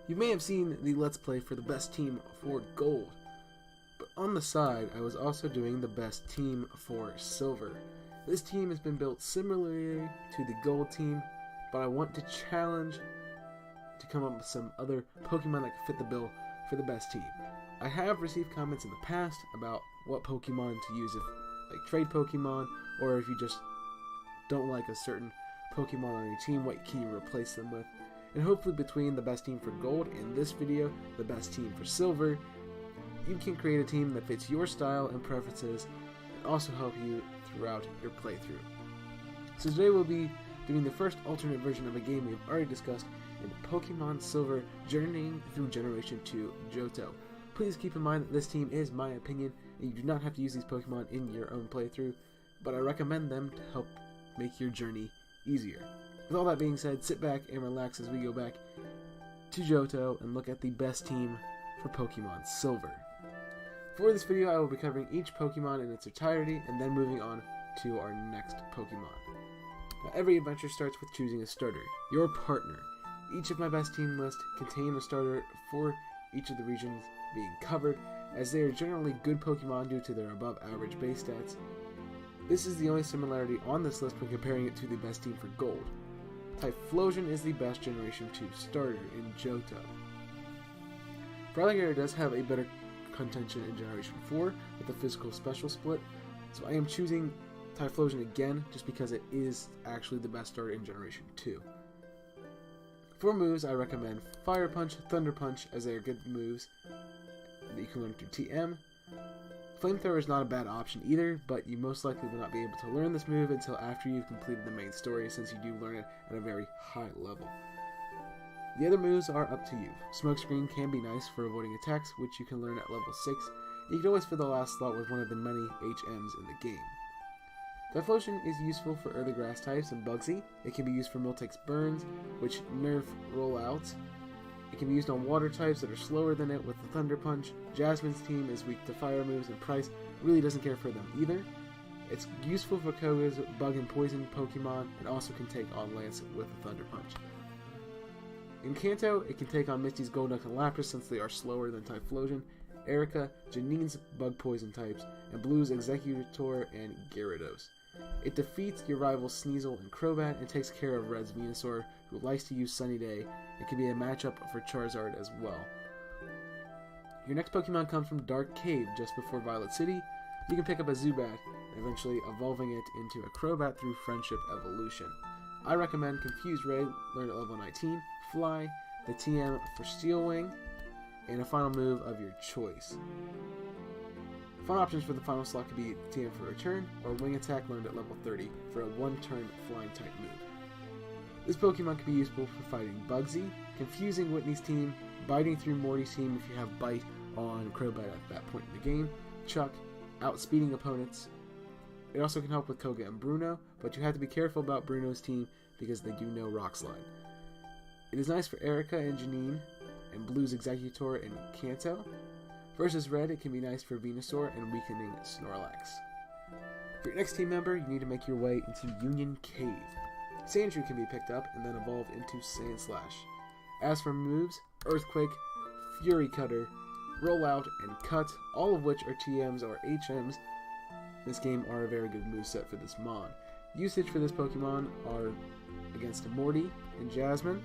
You may have seen the Let's Play for the best team for Gold, but on the side I was also doing the best team for Silver. This team has been built similarly to the Gold team, but I want to challenge to come up with some other Pokemon that can fit the bill for the best team. I have received comments in the past about what Pokemon to use, if like trade Pokemon, or if you just don't like a certain Pokemon on your team, what can you replace them with? And hopefully between the best team for Gold and this video, the best team for Silver, you can create a team that fits your style and preferences and also help you throughout your playthrough. So today we'll be doing the first alternate version of a game we've already discussed in Pokemon Silver, journeying through Generation 2 Johto. Please keep in mind that this team is my opinion, and you do not have to use these Pokemon in your own playthrough, but I recommend them to help make your journey easier. With all that being said, sit back and relax as we go back to Johto and look at the best team for Pokemon Silver. For this video, I will be covering each Pokemon in its entirety and then moving on to our next Pokemon. Now, every adventure starts with choosing a starter, your partner. Each of my best team lists contain a starter for each of the regions being covered, as they are generally good Pokemon due to their above average base stats. This is the only similarity on this list when comparing it to the best team for Gold. Typhlosion is the best Generation 2 starter in Johto. Brawlhalla does have a better contention in Generation 4 with the physical special split, so I am choosing Typhlosion again just because it is actually the best starter in Generation 2. For moves, I recommend Fire Punch, Thunder Punch, as they are good moves that you can learn through TM. Flamethrower is not a bad option either, but you most likely will not be able to learn this move until after you've completed the main story, since you do learn it at a very high level. The other moves are up to you. Smokescreen can be nice for avoiding attacks, which you can learn at level 6. You can always fill the last slot with one of the many HMs in the game. Typhlosion is useful for early grass types and Bugsy. It can be used for Miltank's Burns, which nerf rollouts. It can be used on water types that are slower than it with the Thunder Punch. Jasmine's team is weak to fire moves, and Price really doesn't care for them either. It's useful for Koga's bug and poison Pokemon, and also can take on Lance with the Thunder Punch. In Kanto, it can take on Misty's Golduck and Lapras since they are slower than Typhlosion, Erica, Janine's bug poison types, and Blue's Exeggutor and Gyarados. It defeats your rivals Sneasel and Crobat and takes care of Red's Venusaur, who likes to use Sunny Day. It can be a matchup for Charizard as well. Your next Pokemon comes from Dark Cave just before Violet City. You can pick up a Zubat and eventually evolving it into a Crobat through Friendship Evolution. I recommend Confused Ray, learn at level 19, Fly, the TM for Steel Wing, and a final move of your choice. Fun options for the final slot could be TM for Return or Wing Attack learned at level 30 for a one-turn flying type move. This Pokemon can be useful for fighting Bugsy, confusing Whitney's team, biting through Morty's team if you have Bite on Crobat at that point in the game, Chuck, outspeeding opponents. It also can help with Koga and Bruno, but you have to be careful about Bruno's team because they do know Rock Slide. It is nice for Erica and Janine, and Blue's Exeggutor and Kanto. Versus Red, it can be nice for Venusaur and weakening Snorlax. For your next team member, you need to make your way into Union Cave. Sandshrew can be picked up and then evolve into Sandslash. As for moves, Earthquake, Fury Cutter, Rollout, and Cut, all of which are TMs or HMs, this game are a very good moveset for this mon. Usage for this Pokemon are against Morty and Jasmine.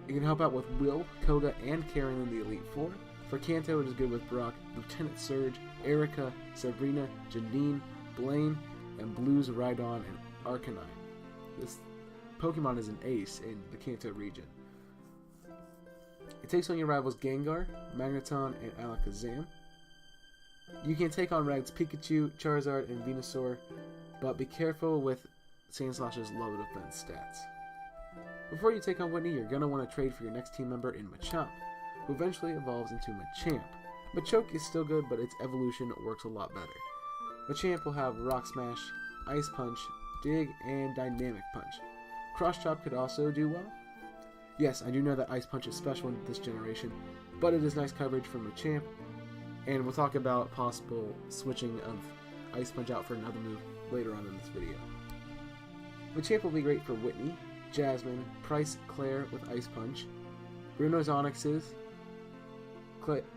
It can help out with Will, Koga, and Karen in the Elite Four. For Kanto, it is good with Brock, Lieutenant Surge, Erica, Sabrina, Janine, Blaine, and Blue's Rhydon and Arcanine. This Pokemon is an ace in the Kanto region. It takes on your rivals Gengar, Magneton, and Alakazam. You can take on Red's Pikachu, Charizard, and Venusaur, but be careful with Sandslash's low defense stats. Before you take on Whitney, you're going to want to trade for your next team member in Machamp, who eventually evolves into Machamp. Machoke is still good, but its evolution works a lot better. Machamp will have Rock Smash, Ice Punch, Dig, and Dynamic Punch. Cross Chop could also do well. Yes, I do know that Ice Punch is special in this generation, but it is nice coverage from Machamp, and we'll talk about possible switching of Ice Punch out for another move later on in this video. Machamp will be great for Whitney, Jasmine, Price, Claire with Ice Punch, Bruno's Onyxes,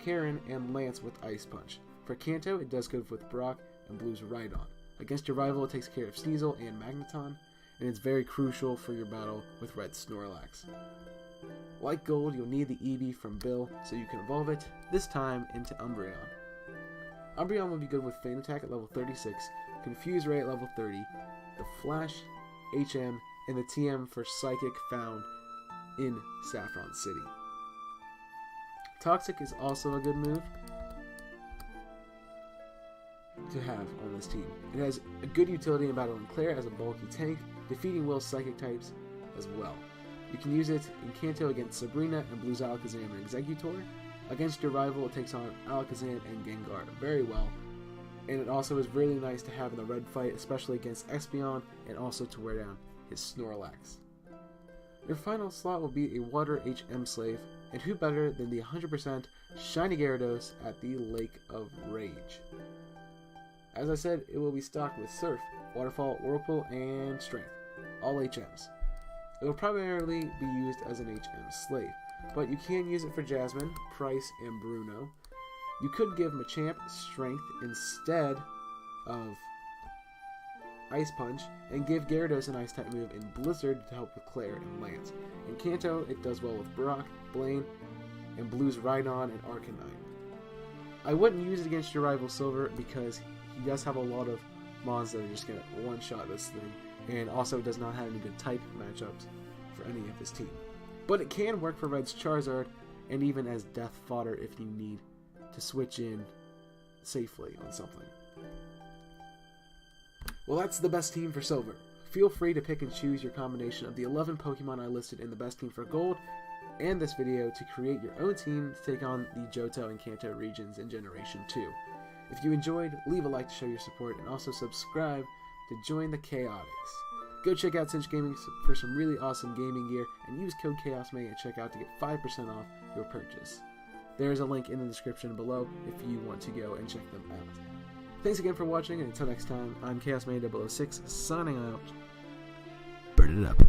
Karen, and Lance with Ice Punch. For Kanto, it does good with Brock and Blue's Rhydon. Against your rival, it takes care of Sneasel and Magneton, and it's very crucial for your battle with Red Snorlax. Like Gold, you'll need the Eevee from Bill, so you can evolve it, this time into Umbreon. Umbreon will be good with Feint Attack at level 36, Confuse Ray at level 30, the Flash, HM, and the TM for Psychic found in Saffron City. Toxic is also a good move to have on this team. It has a good utility in battling Claire as a bulky tank, defeating Will's Psychic types as well. You can use it in Kanto against Sabrina and Blue's Alakazam and Exeggutor. Against your rival, it takes on Alakazam and Gengar very well. And it also is really nice to have in the red fight, especially against Espeon, and also to wear down his Snorlax. Your final slot will be a Water HM Slave, and who better than the 100% Shiny Gyarados at the Lake of Rage. As I said, it will be stocked with Surf, Waterfall, Whirlpool, and Strength, all HMs. It will primarily be used as an HM Slave, but you can use it for Jasmine, Price, and Bruno. You could give Machamp Strength instead of Ice Punch, and give Gyarados an Ice-type move in Blizzard to help with Claire and Lance. In Kanto, it does well with Brock, Blaine, and Blue's Rhydon and Arcanine. I wouldn't use it against your rival Silver because he does have a lot of mons that are just going to one-shot this thing, and also does not have any good type matchups for any of his team. But it can work for Red's Charizard, and even as death fodder if you need to switch in safely on something. Well, that's the best team for Silver. Feel free to pick and choose your combination of the 11 Pokemon I listed in the best team for Gold and this video to create your own team to take on the Johto and Kanto regions in Generation 2. If you enjoyed, leave a like to show your support, and also subscribe to join the Chaotix. Go check out Cinch Gaming for some really awesome gaming gear, and use code ChaosMay at checkout to get 5% off your purchase. There is a link in the description below if you want to go and check them out. Thanks again for watching, and until next time, I'm ChaosMay006 signing out. Burn it up.